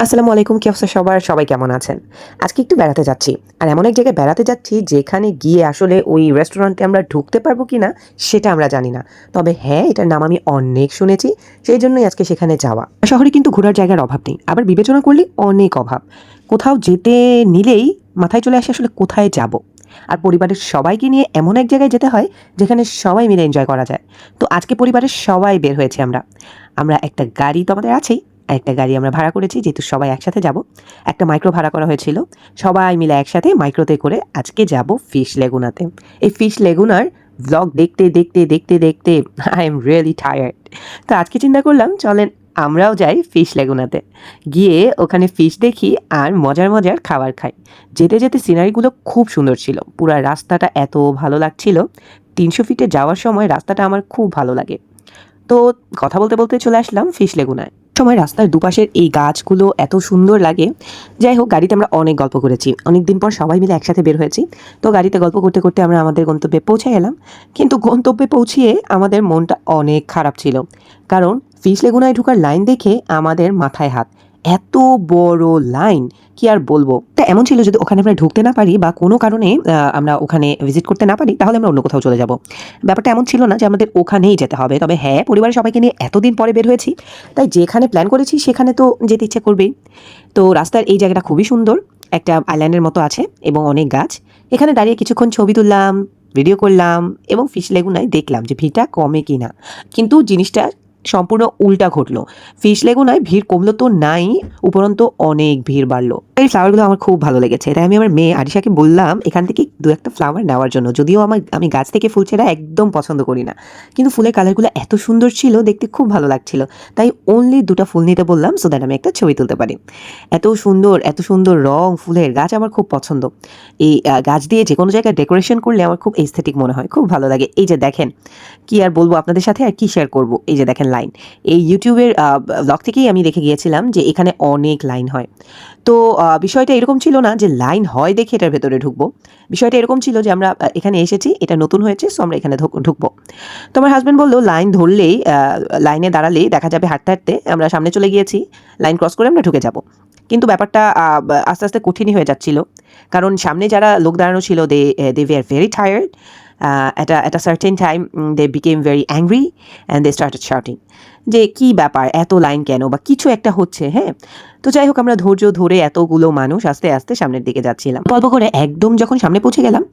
আসসালামু আলাইকুম, কি অবস্থা সবার? সবাই কেমন আছেন? আজকে একটু বেড়াতে যাচ্ছি। আর এমন এক জায়গায় বেড়াতে যাচ্ছি যেখানে গিয়ে আসলে ওই রেস্টুরেন্টে আমরা ঢুকতে পারবো কিনা সেটা আমরা জানি না। তবে হ্যাঁ, এটার নাম আমি অনেক শুনেছি। সেইজন্যই আজকে সেখানে যাওয়া। শহরে কিন্তু ঘোরার জায়গার অভাব নেই। আবার বিবেচনা করলে অনেক অভাব। কোথাও যেতে নিলেই মাথায় চলে আসে আসলে কোথায় যাবো? আর পরিবারের সবাইকে নিয়ে এমন এক জায়গায় যেতে হয় যেখানে সবাই মিলে এনজয় করা যায়। তো আজকে পরিবারের সবাই বের হয়েছি আমরা। আমরা একটা গাড়ি তো আমাদের আছেই। একটা গাড়ি আমরা ভাড়া করেছি যেহেতু সবাই একসাথে যাব। একটা মাইক্রো ভাড়া করা হয়েছিল। সবাই মিলে একসাথে মাইক্রোতে করে আজকে যাব ফিশ লেগুনাতে। এই ফিশ লেগুনার ভ্লগ দেখতে আই এম রিয়েলি টায়ার্ড। তো আজকে চিন্তা করলাম চলেন আমরাও যাই ফিশ লেগুনাতে। গিয়ে ওখানে ফিশ দেখি আর মজার খাবার খাই। যেতে সিনারিগুলো খুব সুন্দর ছিল। পুরা রাস্তাটা এত ভালো লাগছিল। ৩০০ ফিটে যাওয়ার সময় রাস্তাটা আমার খুব ভালো লাগে। তো কথা বলতে চলে আসলাম ফিশ লেগুনায়। সময় রাস্তার দুপাশের এই গাছগুলো এত সুন্দর লাগে। যাই হোক, গাড়িতে আমরা অনেক গল্প করেছি। অনেকদিন পর সবাই মিলে একসাথে বের হয়েছি। তো গাড়িতে গল্প করতে আমরা আমাদের গন্তব্যে পৌঁছে গেলাম। কিন্তু গন্তব্যে পৌঁছিয়ে আমাদের মনটা অনেক খারাপ ছিল। কারণ ফিশ লেগুনায় ঢোকার লাইন দেখে আমাদের মাথায় হাত। এত বড় লাইন, কি আর বলবো। তা এমন ছিল যদি ওখানে আমরা ঢুকতে না পারি বা কোনো কারণে আমরা ওখানে ভিজিট করতে না পারি তাহলে আমরা অন্য কোথাও চলে যাব। ব্যাপারটা এমন ছিল না যে আমাদের ওখানেই যেতে হবে। তবে হ্যাঁ, পরিবারের সবাইকে নিয়ে এতদিন পরে বের হয়েছি। তাই যেখানে প্ল্যান করেছি সেখানে তো যেতে ইচ্ছে করবেই। তো রাস্তার এই জায়গাটা খুবই সুন্দর। একটা আইল্যান্ডের মতো আছে এবং অনেক গাছ। এখানে দাঁড়িয়ে কিছুক্ষণ ছবি তুললাম, ভিডিও করলাম এবং ফিশ লেগুনায় দেখলাম যে ভিড়টা কমে কিনা। কিন্তু জিনিসটা সম্পূর্ণ উল্টা ঘটলো। ফিশ লেগুনায় ভিড় কমলো তো নাই, উপরন্তু অনেক ভিড় বাড়লো। এই ফ্লাওয়ারগুলো আমার খুব ভালো লেগেছে। তাই আমি আমার মেয়ে আরিশাকে বললাম এখান থেকে দু একটা ফ্লাওয়ার নেওয়ার জন্য। যদিও আমি গাছ থেকে ফুল ছেঁড়া একদম পছন্দ করি না, কিন্তু ফুলের কালারগুলো এত সুন্দর ছিল, দেখতে খুব ভালো লাগছিল। তাই অনলি 2টা ফুল নিতে বললাম সো দ্যাট আমি একটা ছবি তুলতে পারি। এত সুন্দর রং ফুলের গাছ আমার খুব পছন্দ। এই গাছ দিয়ে যে কোনো জায়গায় ডেকোরেশন করলে আমার খুব এস্থেটিক মনে হয়, খুব ভালো লাগে। এই যে দেখেন, কি আর বলবো আপনাদের সাথে, আর কি শেয়ার করব। এই যে দেখেন লাইন, এই ইউটিউবের ব্লগ থেকেই আমি দেখে গিয়েছিলাম যে এখানে অনেক লাইন হয়। তো বিষয়টা এরকম ছিল না যে লাইন হয় দেখে এটার ভেতরে ঢুকবো। বিষয়টা এরকম ছিল যে আমরা এখানে এসেছি, এটা নতুন হয়েছে সো আমরা এখানে ঢুকবো। তো আমার হাজব্যান্ড বললো লাইন ধরলেই লাইনে দাঁড়ালেই দেখা যাবে। হাঁটতে আমরা সামনে চলে গিয়েছি, লাইন ক্রস করে আমরা ঢুকে যাব। কিন্তু ব্যাপারটা আস্তে কঠিনই হয়ে যাচ্ছিল। কারণ সামনে যারা লোক দাঁড়ানো ছিল they were very tired. at a certain time they became very angry and they started shouting যে কি ব্যাপার, এত লাইন কেন বা কিছু একটা হচ্ছে। হ্যাঁ, তো যাই হোক, আমরা ধৈর্য ধরে এতগুলো মানুষ আস্তে সামনের দিকে যাচ্ছিলাম। গল্প করে একদম যখন সামনে পৌঁছে গেলাম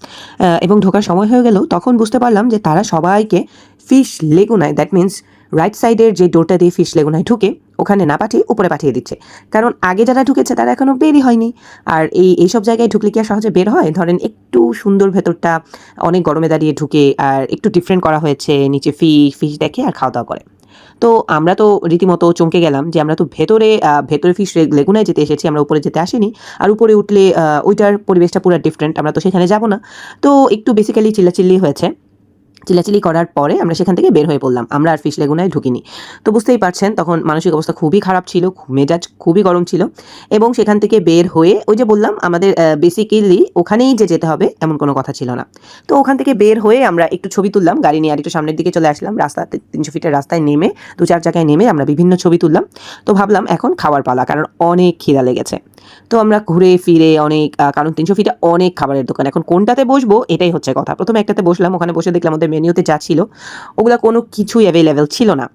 এবং ঢোকার সময় হয়ে গেল, তখন বুঝতে পারলাম যে তারা সবাইকে ফিশ লেগুনায়, দ্যাট মিনস রাইট সাইডের যে ডোরটা দিয়ে ফিশ লেগুনায় ঢুকে ওখানে না পাঠিয়ে উপরে পাঠিয়ে দিচ্ছে। কারণ আগে যারা ঢুকেছে তারা এখনও বেরই হয়নি। আর এইসব জায়গায় ঢুকলে কি আর সহজে বের হয়? ধরেন একটু সুন্দর ভেতরটা অনেক গরমে দাঁড়িয়ে ঢুকে আর একটু ডিফারেন্ট করা হয়েছে, নিচে ফিশ দেখে আর খাওয়া দাওয়া করে। তো আমরা তো রীতিমতো চমকে গেলাম যে আমরা তো ভেতরে ফিশ লেগুনায় যেতে এসেছি, আমরা উপরে যেতে আসিনি। আর উপরে উঠলে ওইটার পরিবেশটা পুরো ডিফারেন্ট, আমরা তো সেখানে যাব না। তো একটু বেসিক্যালি চিল্লাচিল্লি হয়েছে। চিল্লাচিল্লি করার পরে আমরা সেখান থেকে বের হয়ে পড়লাম। আমরা আর ফিশ লেগুনায় ঢুকিনি। তো বুঝতেই পারছেন তখন মানসিক অবস্থা খুবই খারাপ ছিল, মেজাজ খুবই গরম ছিল। এবং সেখান থেকে বের হয়ে ওই যে বললাম আমাদের বেসিক্যালি ওখানেই যে যেতে হবে এমন কোনো কথা ছিল না। তো ওখান থেকে বের হয়ে আমরা একটু ছবি তুললাম, গাড়ি নিয়ে আর একটু সামনের দিকে চলে আসলাম। রাস্তাতে ৩০০ ফিটের রাস্তায় নেমে ২-৪ জায়গায় নেমে আমরা বিভিন্ন ছবি তুললাম। তো ভাবলাম এখন খাওয়ার পালা, কারণ অনেক খিদা লেগেছে। তো আমরা ঘুরে ফিরে অনেক কারণ ৩০০ ফিটে অনেক খাবারের দোকান। এখন কোনটাতে বসবো এটাই হচ্ছে কথা। প্রথমে একটাতে বসলাম, ওখানে বসে দেখলাম ওদের মেনুতে যা ছিল ওগুলা কোনো কিছুই অ্যাভেলেবেল ছিল না।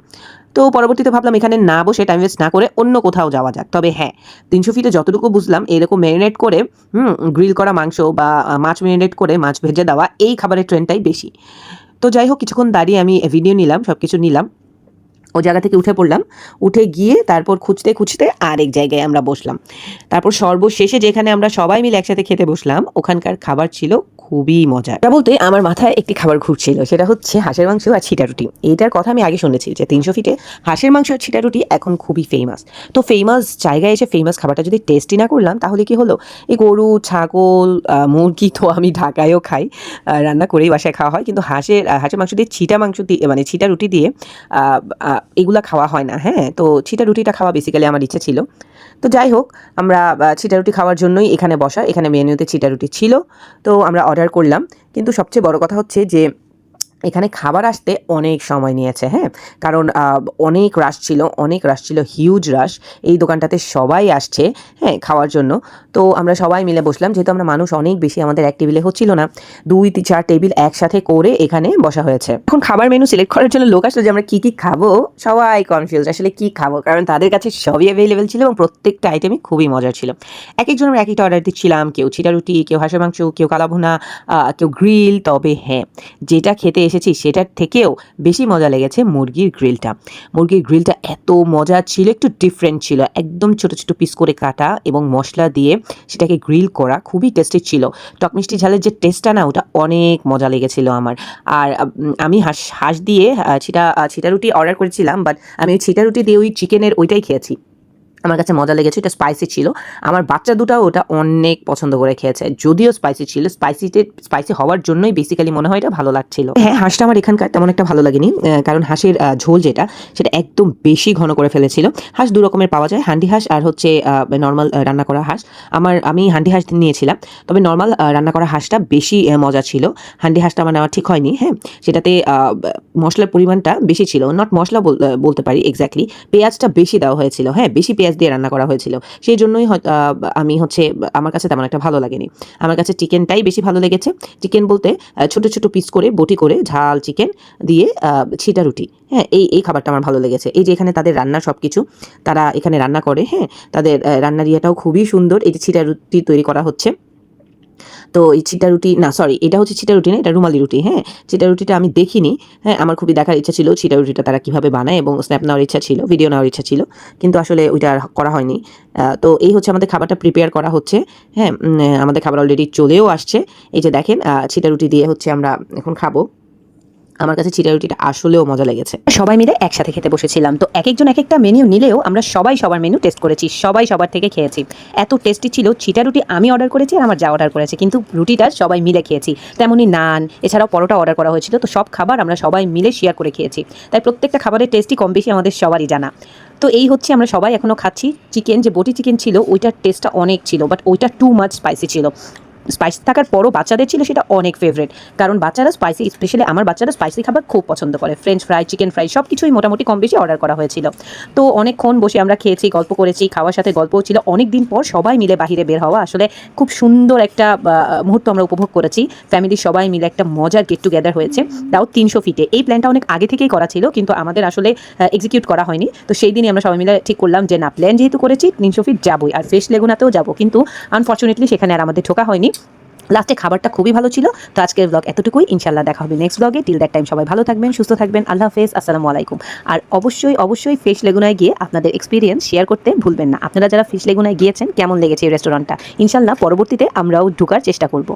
তো পরবর্তীতে ভাবলাম এখানে না বসে টাইম ওয়েস্ট না করে অন্য কোথাও যাওয়া যাক। তবে হ্যাঁ, ৩০০ ফিটে যতটুকু বুঝলাম এরকম ম্যারিনেট করে গ্রিল করা মাংস বা মাছ ম্যারিনেট করে মাছ ভেজে দেওয়া এই খাবারের ট্রেন্ডটাই বেশি। তো যাই হোক, কিছুক্ষণ দাঁড়িয়ে আমি ভিডিও নিলাম, সব কিছু নিলাম। ও জায়গা থেকে উঠে পড়লাম। উঠে গিয়ে তারপর খুঁজতে আরেক জায়গায় আমরা বসলাম। তারপর সর্বশেষে যেখানে আমরা সবাই মিলে একসাথে খেতে বসলাম ওখানকার খাবার ছিল খুবই মজার। তা বলতে আমার মাথায় একটি খাবার ঘুরছিল, সেটা হচ্ছে হাঁসের মাংস আর ছিটা রুটি। এইটার কথা আমি আগে শুনেছি যে ৩০০ ফিটে হাঁসের মাংস আর ছিটা রুটি এখন খুবই ফেমাস। তো ফেমাস জায়গায় এসে ফেমাস খাবারটা যদি টেস্টই না করলাম তাহলে কি হলো? এই গরু, ছাগল, মুরগি তো আমি ঢাকায়ও খাই, রান্না করেই বাসায় খাওয়া হয়। কিন্তু হাঁসের মাংস দিয়ে ছিটা মাংস দিয়ে মানে ছিটা রুটি দিয়ে এগুলা খাওয়া হয় না। হ্যাঁ, তো ছিটা রুটিটা খাওয়া বেসিক্যালি আমার ইচ্ছে ছিল। তো যাই হোক, আমরা ছিটা রুটি খাওয়ার জন্যই এখানে বসা। এখানে মেনুতে ছিটা রুটি ছিল। তো আমরা অর্ডার করলাম। কিন্তু সবচেয়ে বড় কথা হচ্ছে যে এখানে খাবার আসতে অনেক সময় নিয়েছে, হ্যাঁ? কারণ অনেক রাশ ছিল, হিউজ রাশ। এই দোকানটাতে সবাই আসছে, হ্যাঁ, খাওয়ার জন্য। তো আমরা সবাই মিলে বসলাম। যেহেতু আমরা মানুষ অনেক বেশি, আমাদের এক টেবিলে হচ্ছিল না। ২-৪ টেবিল একসাথে করে এখানে বসা হয়েছে। এখন খাবার মেনু সিলেক্ট করার জন্য লোক আসলো যে আমরা কি খাবো? সবাই কনফিউজড আসলে কি খাবো? কারণ তাদের কাছে সবই অ্যাভেইলেবল ছিল এবং প্রত্যেকটা আইটেমই খুবই মজার ছিল। একেকজন আমরা একেকটা অর্ডার দিচ্ছিলাম। কেউ ছিটা রুটি, কেউ হাঁসের মাংস, কেউ কালাভুনা, কেউ গ্রিল। তবে হ্যাঁ, যেটা খেতে এসেছি সেটার থেকেও বেশি মজা লেগেছে মুরগির গ্রিলটা। মুরগির গ্রিলটা এত মজা ছিল, একটু ডিফারেন্ট ছিল। একদম ছোট, ছোট পিস করে কাটা এবং মসলা দিয়ে সেটাকে গ্রিল করা, খুবই টেস্টি ছিল। টক মিষ্টি ঝালের যে টেস্টটা না, ওটা অনেক মজা লেগেছিল আমার। আর আমি হাঁস দিয়ে ছিটা রুটি অর্ডার করেছিলাম, বাট আমি ওই ছিটা রুটি দিয়ে ওই চিকেনের ওইটাই খেয়েছি। আমার কাছে মজা লেগেছে, এটা স্পাইসি ছিল। আমার বাচ্চা দুটাও ওটা অনেক পছন্দ করে খেয়েছে। যদিও স্পাইসি ছিল, স্পাইসি হওয়ার জন্যই বেসিক্যালি মনে হয় এটা ভালো লাগছিল। হ্যাঁ, হাঁসটা আমার এখানকার তেমন একটা ভালো লাগেনি, কারণ হাঁসের ঝোল সেটা একদম বেশি ঘন করে ফেলেছিল। হাঁস দু রকমের পাওয়া যায়, হান্ডি হাঁস আর হচ্ছে নর্মাল রান্না করা হাঁস। আমি হান্ডি হাঁস নিয়েছিলাম, তবে নর্মাল রান্না করা হাঁসটা বেশি মজা ছিল। হান্ডি হাঁসটা আমার নেওয়া ঠিক হয়নি, হ্যাঁ। সেটাতে মশলার পরিমাণটা বেশি ছিল, নট মশলা বলতে পারি এক্স্যাক্টলি, পেঁয়াজটা বেশি দেওয়া হয়েছিল, হ্যাঁ, বেশি পেঁয়াজ দিয়ে রান্না করা হয়েছিল। সেই জন্যই আমার কাছে তেমন একটা ভালো লাগেনি। আমার কাছে চিকেনটাই বেশি ভালো লেগেছে। চিকেন বলতে ছোট ছোট পিস করে বটি করে ঝাল চিকেন দিয়ে ছিটা রুটি, হ্যাঁ, এই খাবারটা আমার ভালো লেগেছে। এই যে এখানে তাদের রান্না সব কিছু তারা এখানে রান্না করে, হ্যাঁ, তাদের রান্নার ইয়েটাও খুবই সুন্দর। এই যে ছিটা রুটি তৈরি করা হচ্ছে, তো এই ছিটা রুটি না, সরি, এটা হচ্ছে ছিটা রুটি না, এটা রুমালি রুটি, হ্যাঁ। ছিটা রুটিটা আমি দেখিনি, হ্যাঁ, আমার খুবই দেখার ইচ্ছা ছিল ছিটা রুটিটা তারা কীভাবে বানায়, এবং স্ন্যাপ নেওয়ার ইচ্ছা ছিল, ভিডিও নেওয়ার ইচ্ছা ছিল, কিন্তু আসলে ওইটা আর করা হয়নি। তো এই হচ্ছে আমাদের খাবারটা প্রিপেয়ার করা হচ্ছে, হ্যাঁ। আমাদের খাবার অলরেডি চলেও আসছে। এই যে দেখেন, ছিটা রুটি দিয়ে হচ্ছে আমরা এখন খাবো। আমার কাছে ছিটা রুটিটা আসলেও মজা লেগেছে। সবাই মিলে একসাথে খেতে বসেছিলাম, তো একজন এক একটা মেনু নিলেও আমরা সবাই সবার মেনু টেস্ট করেছি, সবাই সবার থেকে খেয়েছি। এত টেস্টি ছিল ছিটা রুটি, আমি অর্ডার করেছি আর আমার যা অর্ডার করেছে, কিন্তু রুটিটা সবাই মিলে খেয়েছি। তেমনই নান, এছাড়াও পরোটা অর্ডার করা হয়েছিল। তো সব খাবার আমরা সবাই মিলে শেয়ার করে খেয়েছি, তাই প্রত্যেকটা খাবারের টেস্টই কম বেশি আমাদের সবারই জানা। তো এই হচ্ছে আমরা সবাই এখনও খাচ্ছি। চিকেন, যে বটি চিকেন ছিল, ওইটার টেস্টটা অনেক ছিল, বাট ওইটা টু মাচ স্পাইসি ছিল। স্পাইসি থাকার পরও বাচ্চাদের ছিল সেটা অনেক ফেভারিট, কারণ বাচ্চারা স্পাইসি, স্পেশালি আমার বাচ্চারা স্পাইসি খাবার খুব পছন্দ করে। ফ্রেঞ্চ ফ্রাই, চিকেন ফ্রাই সব কিছুই মোটামুটি কম বেশি অর্ডার করা হয়েছিল। তো অনেকক্ষণ বসে আমরা খেয়েছি, গল্প করেছি, খাওয়ার সাথে গল্পও ছিল। অনেক দিন পর সবাই মিলে বাহিরে বের হওয়া, আসলে খুব সুন্দর একটা মুহূর্ত আমরা উপভোগ করেছি। ফ্যামিলির সবাই মিলে একটা মজার গেট টুগেদার হয়েছে, তাও 300 ফিটে। এই প্ল্যানটা অনেক আগে থেকেই করা ছিল, কিন্তু আমাদের আসলে এক্সিকিউট করা হয়নি। তো সেই দিনই আমরা সবাই মিলে ঠিক করলাম যে না, প্ল্যান যেহেতু করেছি 300 ফিট যাবোই, আর ফিশ লেগুনাতেও যাবো। কিন্তু আনফর্চুনেটলি সেখানে আর আমাদের ঢোকা হয়নি। লাস্টে খাবারটা খুবই ভালো ছিল। তো আজকের ব্লগ এতটুকুই, ইনশাল্লাহ দেখা হবে নেক্সট ব্লগে। টিল দ্যাট টাইম সবাই ভালো থাকবেন, সুস্থ থাকবেন। আল্লাহ হাফেজ, আসসালামু আলাইকুম। আর অবশ্যই ফিশ লেগুনায় গিয়ে আপনাদের এক্সপিরিয়েন্স শেয়ার করতে ভুলবেন না। আপনারা যারা ফিশ লেগুনায় গিয়েছেন, কেমন লেগেছে এই রেস্টুরেন্টটা। ইনশাল্লাহ পরবর্তীতে আমরাও ঢোকার চেষ্টা করব।